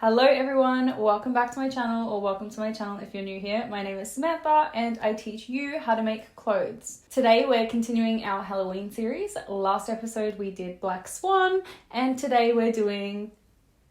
Hello everyone, welcome back to my channel, or welcome to my channel if you're new here. My name is Samantha and I teach you how to make clothes. Today we're continuing our Halloween series. Last episode we did Black Swan and today we're doing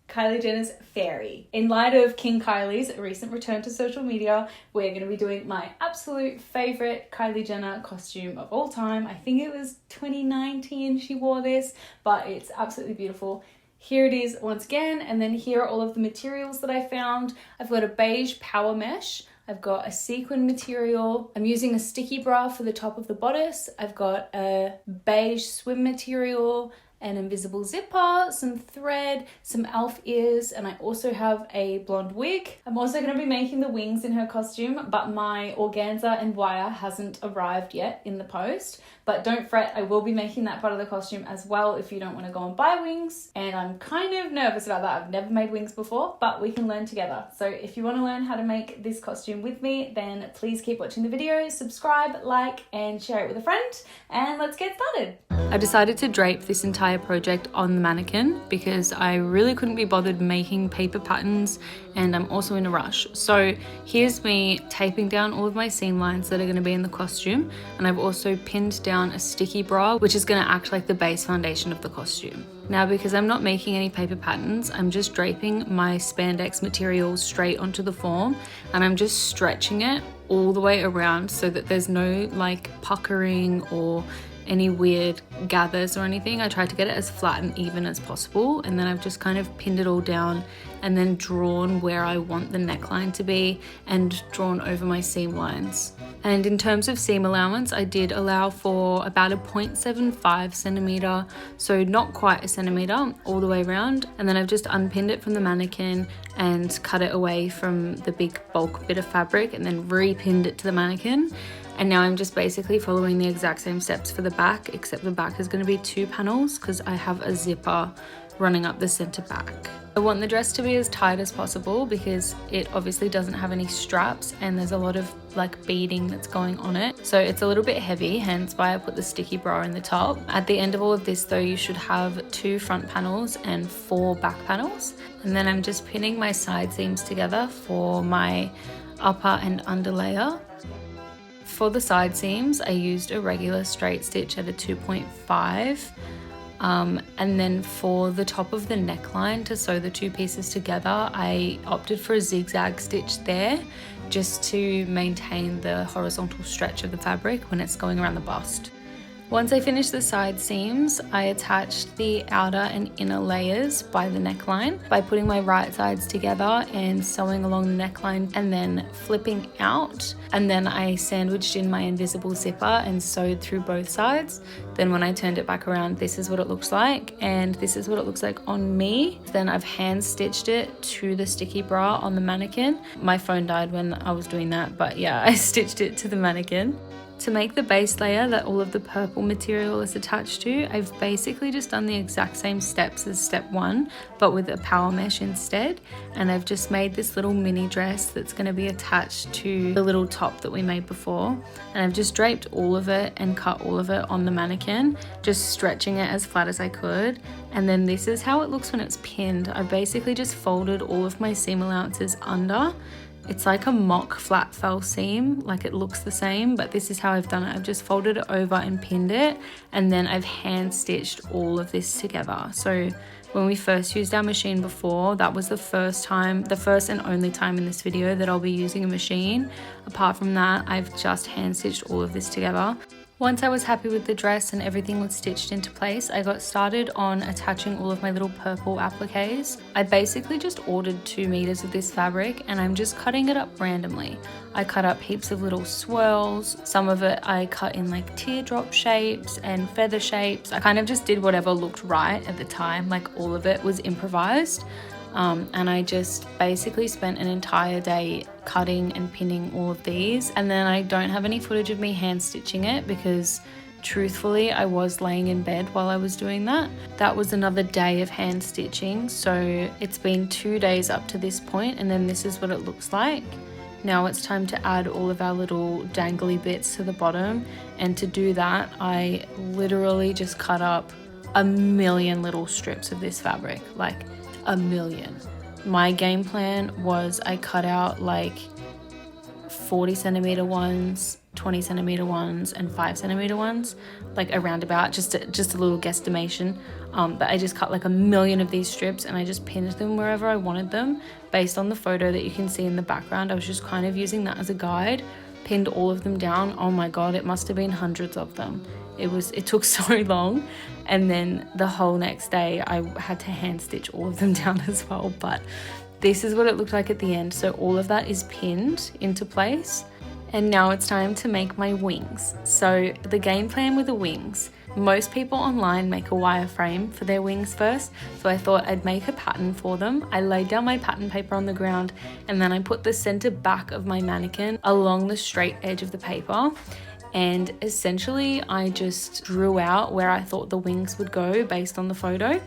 Kylie Jenner's Fairy. In light of King Kylie's recent return to social media, we're going to be doing my absolute favorite Kylie Jenner costume of all time. I think it was 2019 she wore this, but it's absolutely beautiful. Here it is once again, and then here are all of the materials that I found. I've got a beige power mesh. I've got a sequin material. I'm using a sticky bra for the top of the bodice. I've got a beige swim material, an invisible zipper, some thread, some elf ears, and I also have a blonde wig. I'm also going to be making the wings in her costume, but my organza and wire hasn't arrived yet in the post. But don't fret, I will be making that part of the costume as well if you don't want to go and buy wings. And I'm kind of nervous about that. I've never made wings before, but we can learn together. So if you want to learn how to make this costume with me, then please keep watching the video, subscribe, like, and share it with a friend. And let's get started. I decided to drape this entire project on the mannequin because I really couldn't be bothered making paper patterns, and I'm also in a rush. So here's me taping down all of my seam lines that are going to be in the costume, and I've also pinned down a sticky bra which is going to act like the base foundation of the costume. Now, because I'm not making any paper patterns, I'm just draping my spandex material straight onto the form, and I'm just stretching it all the way around so that there's no like puckering or any weird gathers or anything. I tried to get it as flat and even as possible, and then I've just kind of pinned it all down and then drawn where I want the neckline to be and drawn over my seam lines. And in terms of seam allowance, I did allow for about a 0.75 centimeter, so not quite a centimeter all the way around. And then I've just unpinned it from the mannequin and cut it away from the big bulk bit of fabric and then repinned it to the mannequin. And now I'm just basically following the exact same steps for the back, except the back is going to be 2 panels because I have a zipper running up the center back. I want the dress to be as tight as possible because it obviously doesn't have any straps and there's a lot of like beading that's going on it. So it's a little bit heavy, hence why I put the sticky bra in the top. At the end of all of this though, you should have 2 front panels and 4 back panels. And then I'm just pinning my side seams together for my upper and under layer. For the side seams, I used a regular straight stitch at a 2.5. And then for the top of the neckline to sew the 2 pieces together, I opted for a zigzag stitch there just to maintain the horizontal stretch of the fabric when it's going around the bust. Once I finished the side seams, I attached the outer and inner layers by the neckline by putting my right sides together and sewing along the neckline and then flipping out. And then I sandwiched in my invisible zipper and sewed through both sides. Then when I turned it back around, this is what it looks like, and this is what it looks like on me. Then I've hand stitched it to the sticky bra on the mannequin. My phone died when I was doing that, but yeah, I stitched it to the mannequin. To make the base layer that all of the purple material is attached to, I've basically just done the exact same steps as step 1, but with a power mesh instead. And I've just made this little mini dress that's going to be attached to the little top that we made before. And I've just draped all of it and cut all of it on the mannequin, just stretching it as flat as I could. And then this is how it looks when it's pinned. I basically just folded all of my seam allowances under. It's like a mock flat fell seam, like it looks the same, but this is how I've done it. I've just folded it over and pinned it, and then I've hand stitched all of this together. So when we first used our machine before, that was the first and only time in this video that I'll be using a machine. Apart from that, I've just hand stitched all of this together. Once I was happy with the dress and everything was stitched into place, I got started on attaching all of my little purple appliques. I basically just ordered 2 meters of this fabric and I'm just cutting it up randomly. I cut up heaps of little swirls. Some of it I cut in like teardrop shapes and feather shapes. I kind of just did whatever looked right at the time, like all of it was improvised. And I just basically spent an entire day cutting and pinning all of these, and then I don't have any footage of me hand stitching it because truthfully I was laying in bed while I was doing that. That was another day of hand stitching, so it's been 2 days up to this point, and then this is what it looks like. Now it's time to add all of our little dangly bits to the bottom, and to do that I literally just cut up a million little strips of this fabric, like a million. My game plan was I cut out like 40 centimeter ones, 20 centimeter ones, and 5 centimeter ones, like a roundabout, just a little guesstimation. But I just cut like a million of these strips and I just pinned them wherever I wanted them based on the photo that you can see in the background. I was just kind of using that as a guide, pinned all of them down. Oh my god, it must have been hundreds of them. It took so long, and then the whole next day I had to hand stitch all of them down as well. But this is what it looked like at the end. So all of that is pinned into place, and now it's time to make my wings. So the game plan with the wings, most people online make a wireframe for their wings first, so I thought I'd make a pattern for them. I laid down my pattern paper on the ground, and then I put the center back of my mannequin along the straight edge of the paper, and essentially I just drew out where I thought the wings would go based on the photo,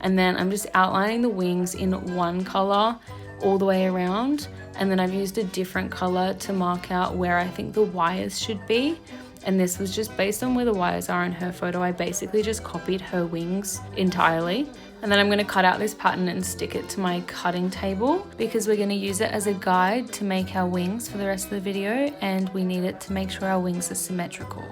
and then I'm just outlining the wings in one color all the way around, and then I've used a different color to mark out where I think the wires should be. And this was just based on where the wires are in her photo. I basically just copied her wings entirely. And then I'm going to cut out this pattern and stick it to my cutting table, because we're going to use it as a guide to make our wings for the rest of the video, and we need it to make sure our wings are symmetrical.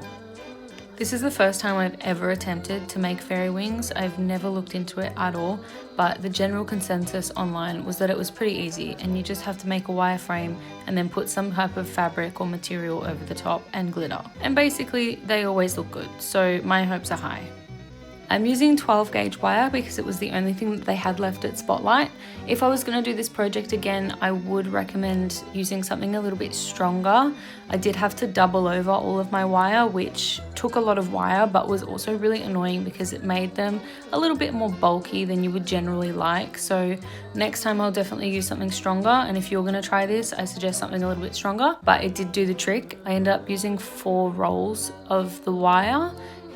This is the first time I've ever attempted to make fairy wings. I've never looked into it at all, but the general consensus online was that it was pretty easy, and you just have to make a wireframe and then put some type of fabric or material over the top and glitter. And basically they always look good, so my hopes are high. I'm using 12 gauge wire because it was the only thing that they had left at Spotlight. If I was going to do this project again, I would recommend using something a little bit stronger. I did have to double over all of my wire, which took a lot of wire but was also really annoying because it made them a little bit more bulky than you would generally like. So next time I'll definitely use something stronger, and if you're going to try this, I suggest something a little bit stronger. But it did do the trick. I ended up using 4 rolls of the wire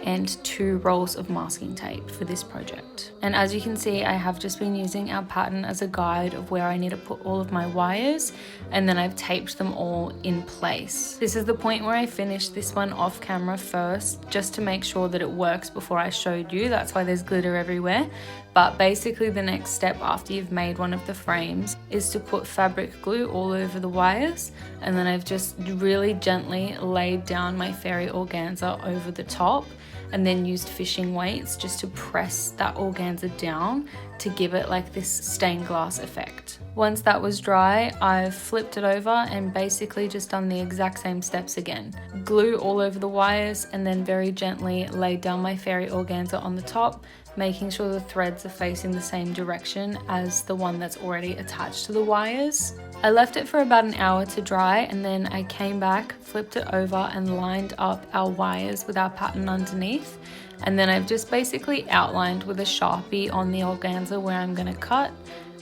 and 2 rolls of masking tape for this project. And as you can see, I have just been using our pattern as a guide of where I need to put all of my wires, and then I've taped them all in place. This is the point where I finished this one off camera first, just to make sure that it works before I showed you. That's why there's glitter everywhere. But basically the next step after you've made one of the frames is to put fabric glue all over the wires, and then I've just really gently laid down my fairy organza over the top, and then used fishing weights just to press that organza down to give it like this stained glass effect. Once that was dry, I've flipped it over and basically just done the exact same steps again. Glue all over the wires, and then very gently laid down my fairy organza on the top, making sure the threads are facing the same direction as the one that's already attached to the wires. I left it for about an hour to dry, and then I came back, flipped it over and lined up our wires with our pattern underneath. And then I've just basically outlined with a Sharpie on the organza where I'm going to cut,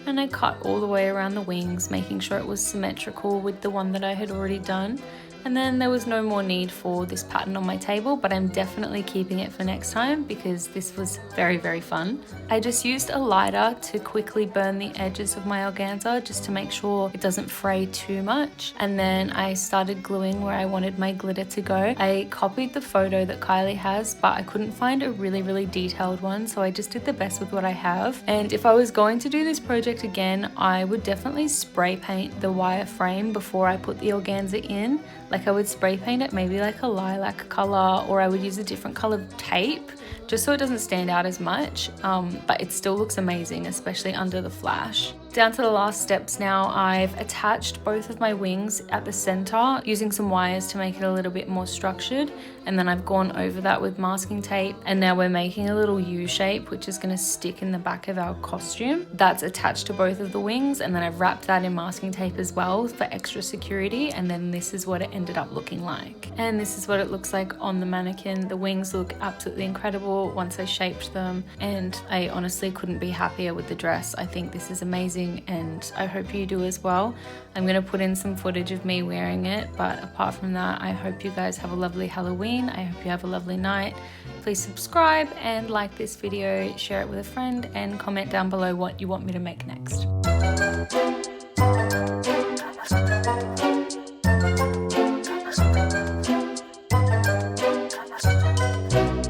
and I cut all the way around the wings, making sure it was symmetrical with the one that I had already done. And then there was no more need for this pattern on my table, but I'm definitely keeping it for next time because this was very, very fun. I just used a lighter to quickly burn the edges of my organza just to make sure it doesn't fray too much. And then I started gluing where I wanted my glitter to go. I copied the photo that Kylie has, but I couldn't find a really, really detailed one, so I just did the best with what I have. And if I was going to do this project again, I would definitely spray paint the wire frame before I put the organza in. Like I would spray paint it maybe like a lilac color, or I would use a different color tape just so it doesn't stand out as much, but it still looks amazing, especially under the flash. Down to the last steps now. I've attached both of my wings at the center using some wires to make it a little bit more structured, and then I've gone over that with masking tape, and now we're making a little U shape which is going to stick in the back of our costume. That's attached to both of the wings, and then I've wrapped that in masking tape as well for extra security, and then this is what it ended up looking like. And this is what it looks like on the mannequin. The wings look absolutely incredible once I shaped them, and I honestly couldn't be happier with the dress. I think this is amazing, and I hope you do as well. I'm going to put in some footage of me wearing it, but apart from that, I hope you guys have a lovely Halloween. I hope you have a lovely night. Please subscribe and like this video, share it with a friend, and comment down below what you want me to make next.